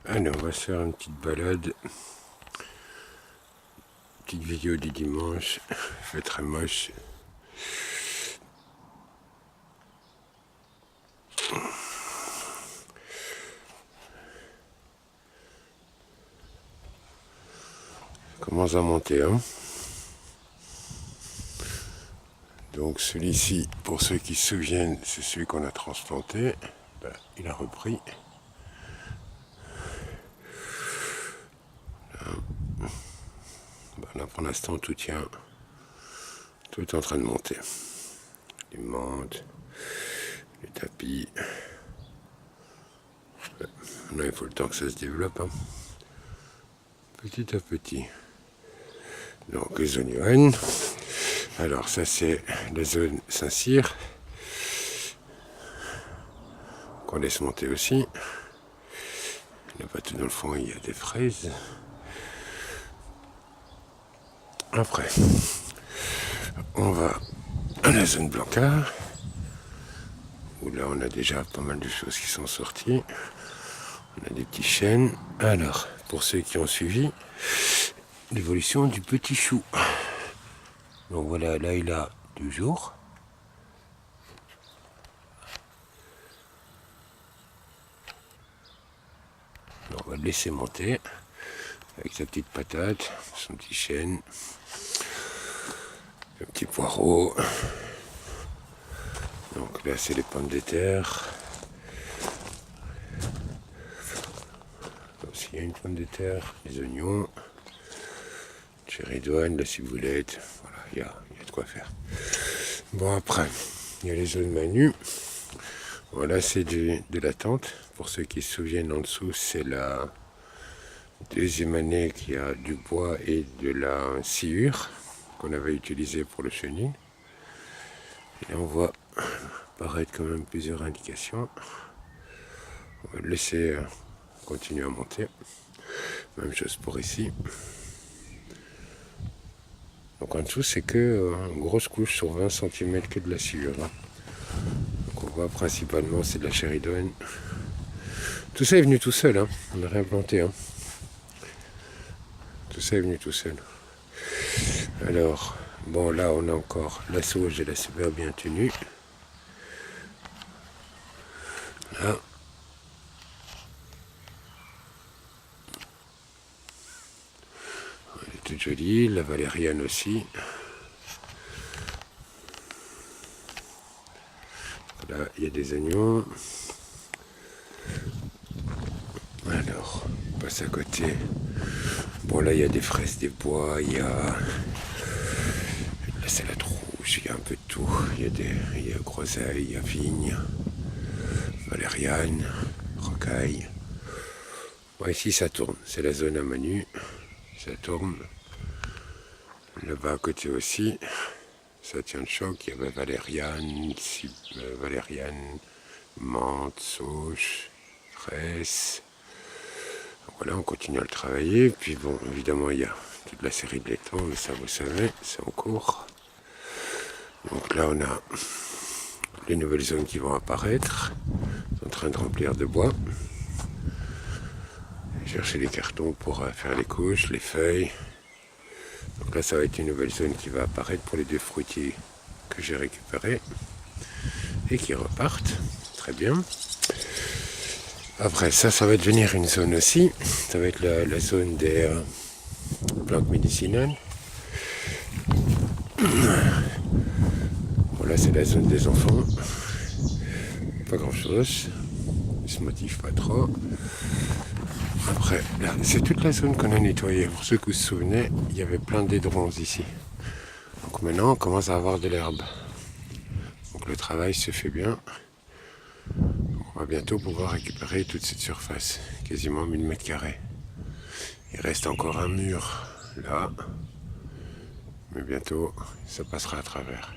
Allez, on va se faire une petite balade. Petite vidéo du dimanche. Il fait très moche. Commence à monter, hein. Donc celui-ci, pour ceux qui se souviennent, c'est celui qu'on a transplanté. Ben, il a repris. Là, pour l'instant, tout tient. Tout est en train de monter. Les menthes, les tapis. Là, il faut le temps que ça se développe, hein. Petit à petit. Donc les oignons. Alors ça c'est la zone Saint-Cyr qu'on laisse monter aussi. Là-bas tout dans le fond il y a des fraises. Après on va à la zone Blancard où là on a déjà pas mal de choses qui sont sorties. On a des petits chênes. Alors pour ceux qui ont suivi l'évolution du petit chou. Donc voilà, là il a 2 jours. On va le laisser monter avec sa petite patate, son petit chêne, un petit poireau. Donc là c'est les pommes de terre. Là aussi il y a une pomme de terre, les oignons, chéridoine, la ciboulette. Voilà, il y a de quoi faire. Bon après, il y a les zones Manu. Voilà, c'est de la tente. Pour ceux qui se souviennent, en dessous, c'est la deuxième année qu'il y a du bois et de la sciure qu'on avait utilisé pour le chenil. Et on voit apparaître quand même plusieurs indications. On va le laisser continuer à monter. Même chose pour ici. Donc en dessous, c'est que une grosse couche sur 20 cm que de la sciure. Donc on voit principalement c'est de la chéridoine. Tout ça est venu tout seul, hein. On n'a rien planté, hein. Tout ça est venu tout seul. Alors, bon là on a encore la sauge, elle est super bien tenue. Là. Elle est toute jolie, la valériane aussi. Là il y a des oignons. Alors, on passe à côté. Bon là il y a des fraises des bois, il y a la salade rouge, il y a un peu de tout. Il y a groseille, il y a vigne, valériane, rocaille. Bon, ici ça tourne, c'est la zone à Manu, ça tourne. Là-bas à côté aussi, ça tient le choc, il y avait valériane, menthe, sauge, fraise. Voilà, on continue à le travailler. Puis bon, évidemment, il y a toute la série de laitons, mais ça, vous savez, c'est en cours. Donc là, on a les nouvelles zones qui vont apparaître. Ils sont en train de remplir de bois. Chercher les cartons pour faire les couches, les feuilles. Donc là, ça va être une nouvelle zone qui va apparaître pour les 2 fruitiers que j'ai récupérés et qui repartent. Très bien. Après ça, ça va devenir une zone aussi. Ça va être la zone des plantes médicinales. Bon, là, c'est la zone des enfants. Pas grand-chose. Ils se motivent pas trop. Après, là, c'est toute la zone qu'on a nettoyée. Pour ceux qui se souvenaient, il y avait plein d'édrons ici. Donc maintenant, on commence à avoir de l'herbe. Donc le travail se fait bien. On va bientôt pouvoir récupérer toute cette surface, quasiment 1000 m². Il reste encore un mur là, mais bientôt ça passera à travers.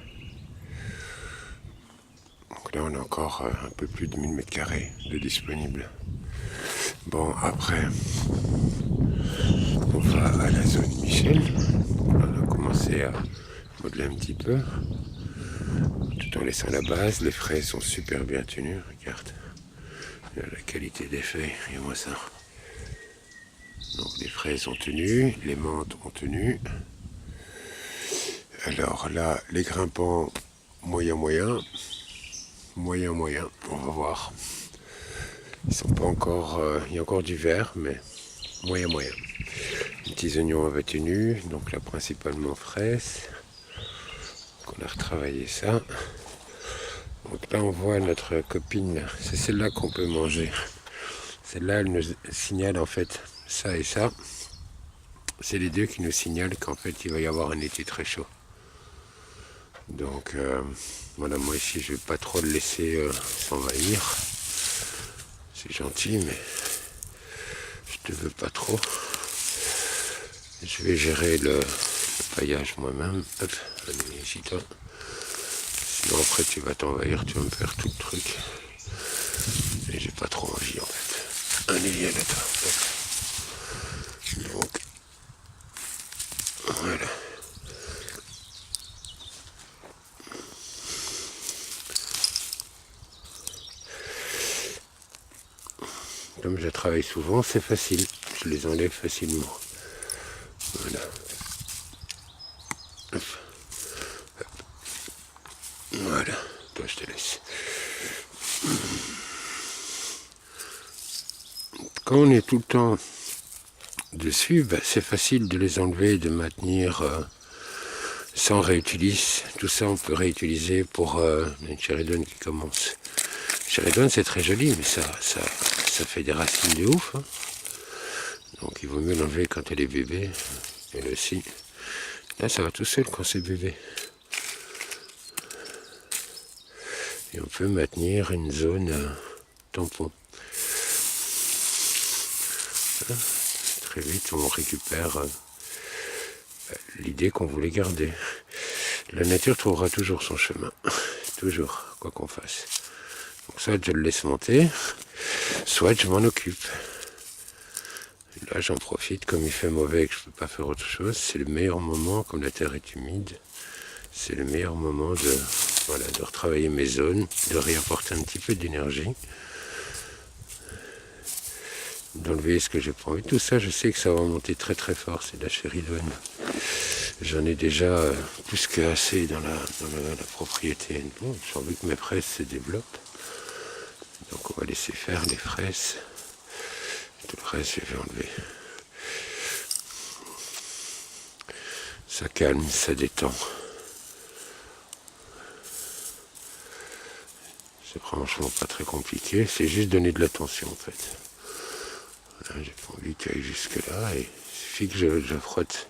Donc là on a encore un peu plus de 1000 m² de disponible. Bon après, on va à la zone Michel. On a commencé à modeler un petit peu, tout en laissant la base. Les fraises sont super bien tenues, regarde. La qualité des feuilles, et moi ça. Donc les fraises ont tenu, les menthes ont tenu. Alors là, les grimpants, moyen, on va voir. Ils sont pas encore, il y a encore du vert, mais moyen. Les petits oignons avaient tenu, donc là principalement fraises. Donc on a retravaillé ça. Donc là on voit notre copine, c'est celle-là qu'on peut manger. Celle-là elle nous signale en fait ça et ça. C'est les deux qui nous signalent qu'en fait il va y avoir un été très chaud. Donc voilà, moi ici je vais pas trop le laisser s'envahir. C'est gentil mais je te veux pas trop. Je vais gérer le paillage moi-même. Hop, allez, ici toi. Sinon après tu vas t'envahir, tu vas me faire tout le truc. Et j'ai pas trop envie en fait. Allez, viens là toi. Donc voilà. Comme je travaille souvent, c'est facile. Je les enlève facilement. Voilà. Hop. Hop. Voilà. Toi, je te laisse. Quand on est tout le temps dessus, c'est facile de les enlever, de maintenir sans réutiliser. Tout ça, on peut réutiliser pour une chéridone qui commence. Chéridone, c'est très joli, mais ça fait des racines de ouf. Hein. Donc il vaut mieux l'enlever quand elle est bébé. Elle aussi. Là, ça va tout seul quand c'est bébé. Et on peut maintenir une zone tampon. Voilà. Très vite, on récupère l'idée qu'on voulait garder. La nature trouvera toujours son chemin. Toujours, quoi qu'on fasse. Donc soit je le laisse monter, soit je m'en occupe. Et là, j'en profite, comme il fait mauvais et que je ne peux pas faire autre chose, c'est le meilleur moment, comme la terre est humide, c'est le meilleur moment de retravailler mes zones, de réapporter un petit peu d'énergie, d'enlever ce que j'ai pas envie. Tout ça, je sais que ça va monter très très fort, c'est de la chéridone. J'en ai déjà plus que assez dans la propriété. Bon, j'ai envie que mes fraises se développent. Donc on va laisser faire les fraises. Tout le reste, je vais enlever. Ça calme, ça détend. C'est franchement pas très compliqué. C'est juste donner de l'attention en fait. Voilà, j'ai pas envie qu'elle aille jusque là. Et il suffit que je frotte.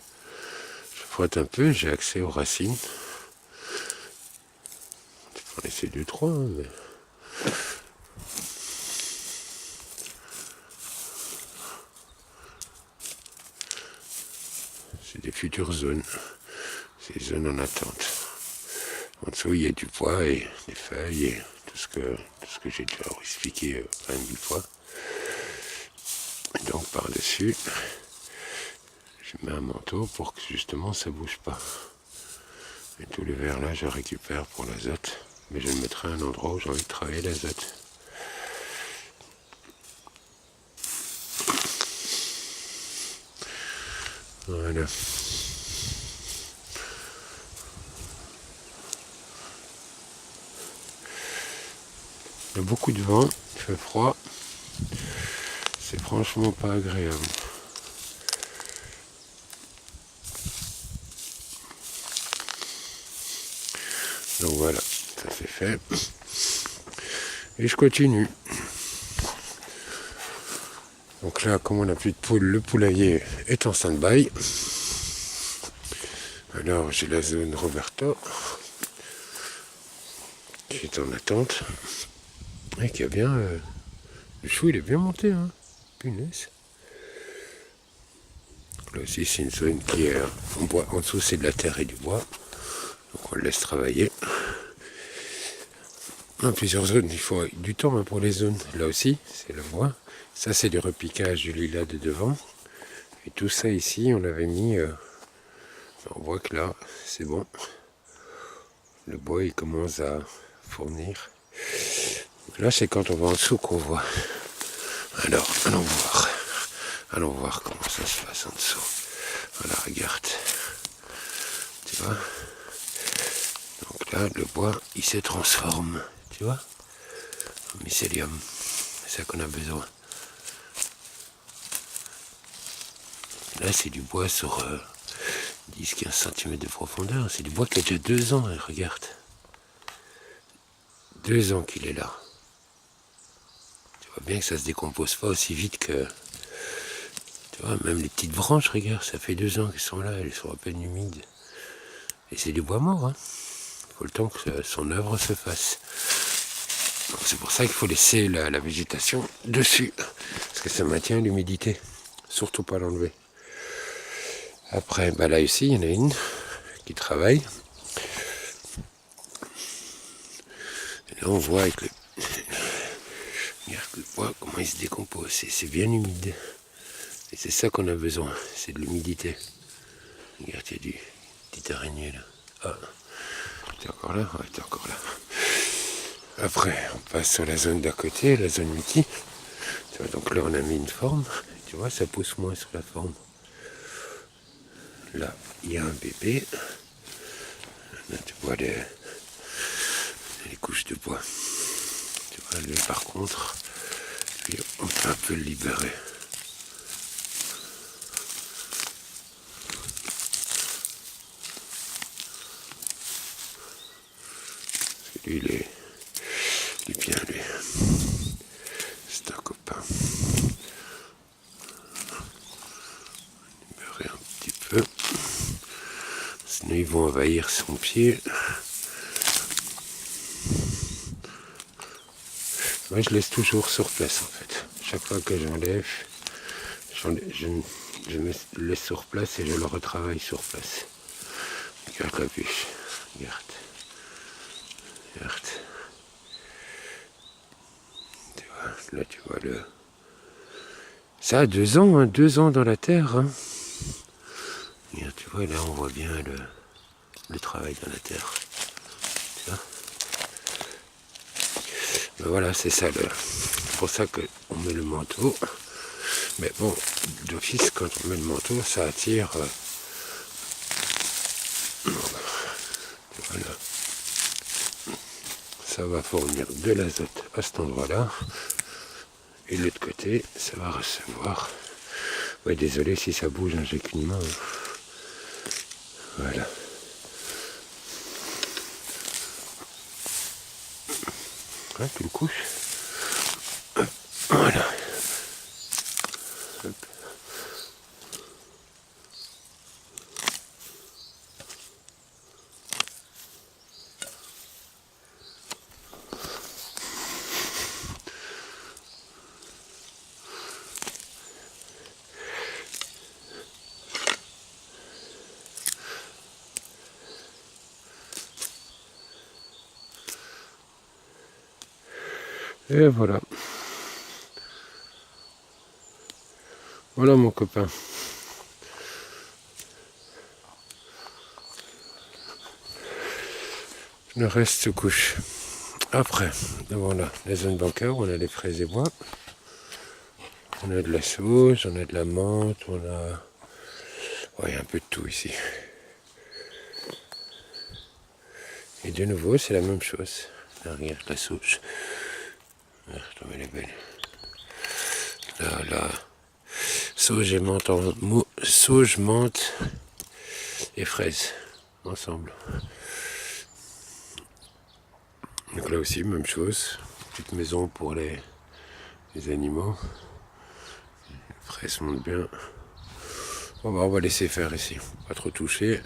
Je frotte un peu, j'ai accès aux racines. Je peux en laisser 2-3, hein, mais... C'est des futures zones. C'est des zones en attente. En dessous, il y a du bois et des feuilles et tout ce que j'ai déjà expliqué 20 000 fois. Et donc, par-dessus, je mets un manteau pour que justement ça bouge pas. Et tout le verre là, je récupère pour l'azote. Mais je le mettrai à un endroit où j'ai envie de travailler l'azote. Voilà. Il y a beaucoup de vent, il fait froid. C'est franchement pas agréable. Donc voilà, ça c'est fait. Et je continue. Donc là, comme on n'a plus de poules, le poulailler est en stand-by. Alors j'ai la zone Roberta qui est en attente. Et qui a bien... le chou il est bien monté, hein. Punaise. Là aussi c'est une zone qui est en bois. En dessous c'est de la terre et du bois. Donc on le laisse travailler. Dans plusieurs zones, il faut du temps pour les zones. Là aussi, c'est le bois. Ça, c'est du repiquage du lilas de devant. Et tout ça ici, on l'avait mis... on voit que là, c'est bon. Le bois, il commence à fournir. Là, c'est quand on va en dessous qu'on voit. Alors, allons voir. Allons voir comment ça se passe en dessous. Voilà, regarde. Tu vois? Donc là, le bois, il se transforme. Tu vois? En mycélium. C'est ça qu'on a besoin. Là, c'est du bois sur 10-15 cm de profondeur. C'est du bois qui a déjà 2 ans, hein, regarde. 2 ans qu'il est là. Tu vois bien que ça se décompose pas aussi vite que... Tu vois, même les petites branches, regarde, ça fait 2 ans qu'elles sont là, elles sont à peine humides. Et c'est du bois mort, hein. Il faut le temps que son œuvre se fasse. Donc c'est pour ça qu'il faut laisser la végétation dessus. Parce que ça maintient l'humidité. Surtout pas l'enlever. Après, bah là ici, il y en a une qui travaille. Et là on voit avec le... Regarde le bois, comment il se décompose. C'est bien humide. Et c'est ça qu'on a besoin, c'est de l'humidité. Regarde, il y a du petite araignée là. Ah, t'es encore là? Ouais, t'es encore là. Après, on passe sur la zone d'à côté, la zone multi. Tu vois, donc là, on a mis une forme. Tu vois, ça pousse moins sur la forme. Là, il y a un bébé. Là, tu vois les couches de bois. Tu vois, lui, par contre, lui, on peut un peu le libérer. Lui, il est bien, lui. C'est un copain. Libérer un petit peu. Sinon, ils vont envahir son pied. Moi, je laisse toujours sur place, en fait. Chaque fois que j'enlève, je me laisse sur place et je le retravaille sur place. Regarde la bûche. Regarde. Regarde. Tu vois, là, tu vois le... Ça a 2 ans, hein, 2 ans dans la terre. Hein. Regarde, tu vois, là, on voit bien le travail dans la terre. Tu vois. Ben voilà, c'est ça. C'est pour ça qu'on met le manteau. Mais bon, d'office, quand on met le manteau, ça attire... Voilà. Ça va fournir de l'azote à cet endroit-là. Et de l'autre côté, ça va recevoir... Ouais, désolé si ça bouge, hein, j'ai qu'une main. Hein. Voilà. Ouais, tu le couches. Voilà. Hop. Et voilà. Voilà mon copain. Le reste se couche. Après, devant là, la zone bancaire, on a les fraises et bois. On a de la sauge, on a de la menthe, on a... Ouais, un peu de tout ici. Et de nouveau, c'est la même chose. Là, regarde la sauge. Regarde, elle est belle. Là, sauge et menthe, sauge, menthe et fraises ensemble. Donc là aussi, même chose. Petite maison pour les animaux. Les fraises montent bien. Bon, bah, on va laisser faire ici. Pas trop toucher.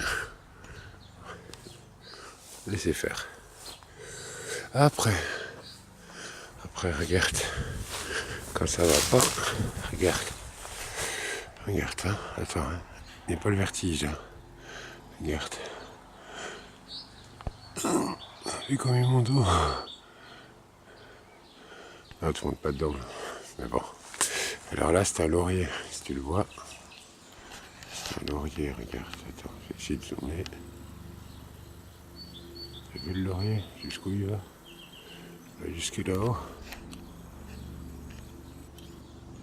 Laisser faire. Après, regarde. Quand ça va pas, regarde. Regarde, hein. Attends, hein. Il n'y a pas le vertige, hein. Regarde. Vu comme il mon dos. Non, tu montes pas dedans. Mais bon. Alors là, c'est un laurier, si tu le vois. C'est un laurier, regarde. Attends, je vais essayer de zoomer. Tu as vu le laurier? Jusqu'où il va? Il va jusque là-haut.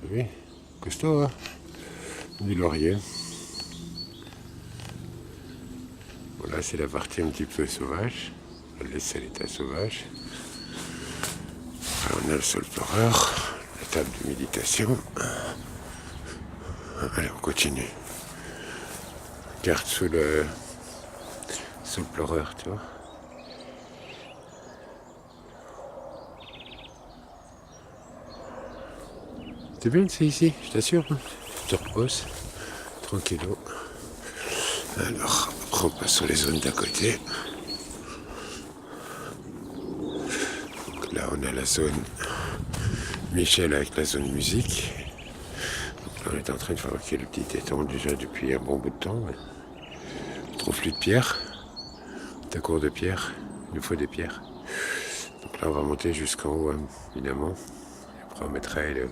Tu as vu? Costaud, hein? du laurier. Bon, là, c'est la partie un petit peu sauvage. On va laisser l'état sauvage. Alors, on a le sol pleureur, la table de méditation. Allez, on continue. Regarde sous le pleureur, tu vois. C'est bien, c'est ici, je t'assure. Tu te reposes, tranquillo. Alors, après on passe sur les zones d'à côté. Donc là, on a la zone Michel avec la zone musique. Donc là, on est en train de fabriquer le petit étang déjà depuis un bon bout de temps. Mais on ne trouve plus de pierre. De cours de pierre. Il nous faut des pierres. Donc là, on va monter jusqu'en haut, hein, évidemment. Et après, on mettra une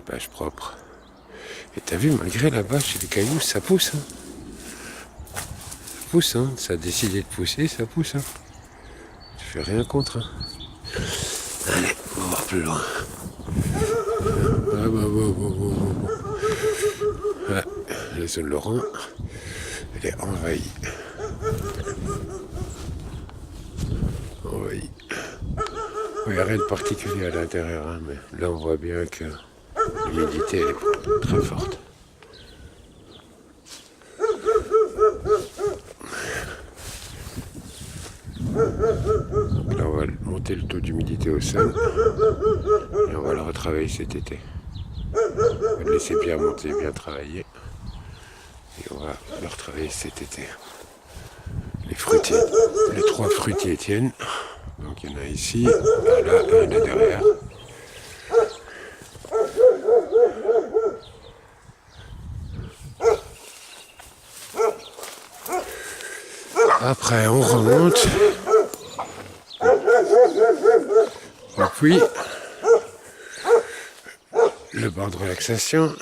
page propre. Et t'as vu, malgré la bâche et les cailloux, ça pousse. Hein. Ça pousse, hein. Ça a décidé de pousser, ça pousse. Hein. Tu fais rien contre. Hein. Allez, on va voir plus loin. Ah, la zone Laurent, elle est envahie. Envahie. Il n'y a rien de particulier à l'intérieur, hein, mais là on voit bien que l'humidité est très forte. Là on va monter le taux d'humidité au sol et on va le retravailler cet été. On va le laisser bien monter, bien travailler et on va le retravailler cet été. Les fruitiers, les 3 fruitiers tiennent. Donc il y en a ici, là, et là derrière. Après on remonte. Et puis le banc de relaxation.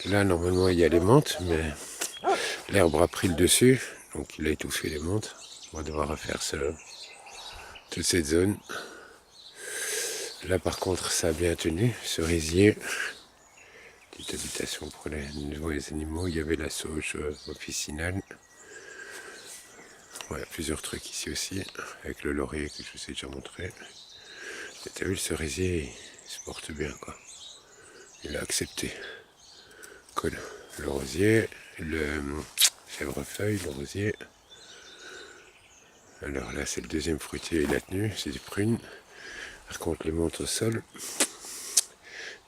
Là normalement il y a les menthes, mais l'herbe a pris le dessus, donc il a étouffé les menthes. On va devoir refaire toute cette zone. Là par contre ça a bien tenu, cerisier. Petite habitation pour les animaux, il y avait la sauge officinale. Voilà, plusieurs trucs ici aussi, avec le laurier que je vous ai déjà montré. Et t'as vu, le cerisier, il se porte bien, quoi. Il a accepté. Cool. Le rosier, le chèvrefeuille, le rosier. Alors là, c'est le deuxième fruitier, il a tenu, c'est des prunes. Par contre, les menthes au sol,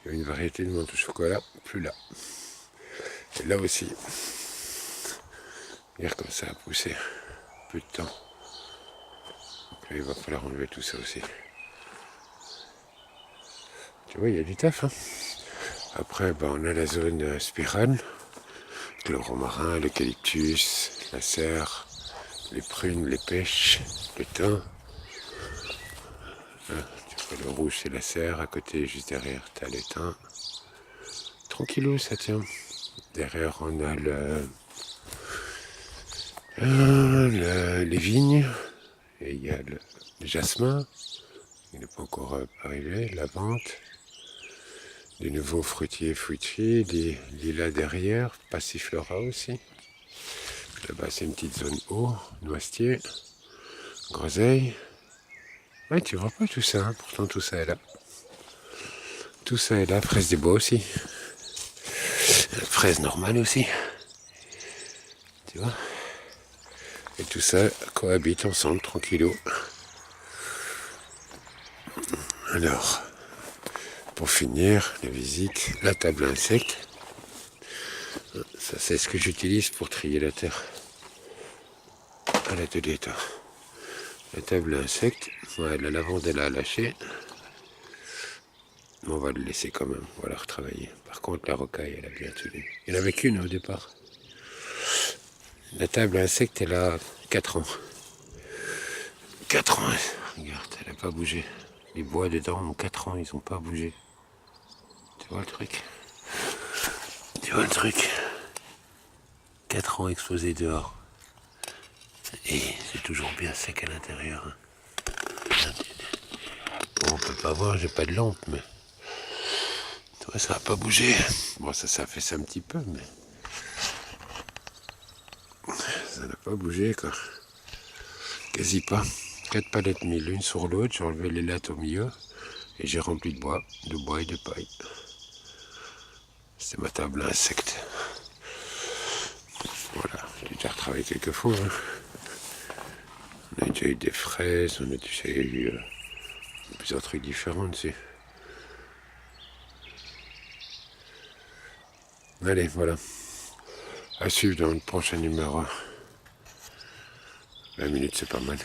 il y a une variété de menthes au chocolat, plus là. Et là aussi, regarde comme ça a poussé. Peu de temps. Donc là, il va falloir enlever tout ça aussi. Tu vois, il y a du taf. Hein. Après, on a la zone spirale. Le romarin, l'eucalyptus, la serre, les prunes, les pêches, le thym. Tu vois, le rouge, c'est la serre. À côté, juste derrière, tu as le thym. Tranquillou, ça tient. Derrière, on a les vignes, et il y a le jasmin, il n'est pas encore arrivé, la lavande, des nouveaux fruitiers, des lilas derrière, passiflora aussi. Là-bas c'est une petite zone eau, noisetier, groseille. Ouais, tu vois pas tout ça, hein, pourtant tout ça est là. Tout ça est là, fraise des bois aussi. Fraise normale aussi. Tu vois ? Et tout ça cohabite ensemble, tranquillou. Alors, pour finir la visite, la table à insectes. Ça, c'est ce que j'utilise pour trier la terre. À l'atelier, toi. La table à insectes. Ouais, la lavande, elle a lâché. Mais on va le laisser quand même. On va la retravailler. Par contre, la rocaille, elle a bien tenu. Il n'y en avait qu'une au départ. La table à insectes, elle a 4 ans. 4 ans, regarde, elle n'a pas bougé. Les bois dedans ont 4 ans, ils n'ont pas bougé. Tu vois le truc ? Tu vois le truc ? 4 ans exposés dehors. Et c'est toujours bien sec à l'intérieur. Bon, on peut pas voir, j'ai pas de lampe, mais... Ouais, ça n'a pas bougé. Bon, ça fait ça un petit peu, mais ça n'a pas bougé, quoi. Quasi pas. 4 palettes mises l'une sur l'autre, j'ai enlevé les lattes au milieu et j'ai rempli de bois et de paille. C'était ma table à insectes. Voilà, j'ai déjà retravaillé quelques fois. Hein. On a déjà eu des fraises, on a déjà eu plusieurs trucs différents dessus. Allez, voilà. À suivre dans le prochain numéro. 20 minutes, c'est pas mal.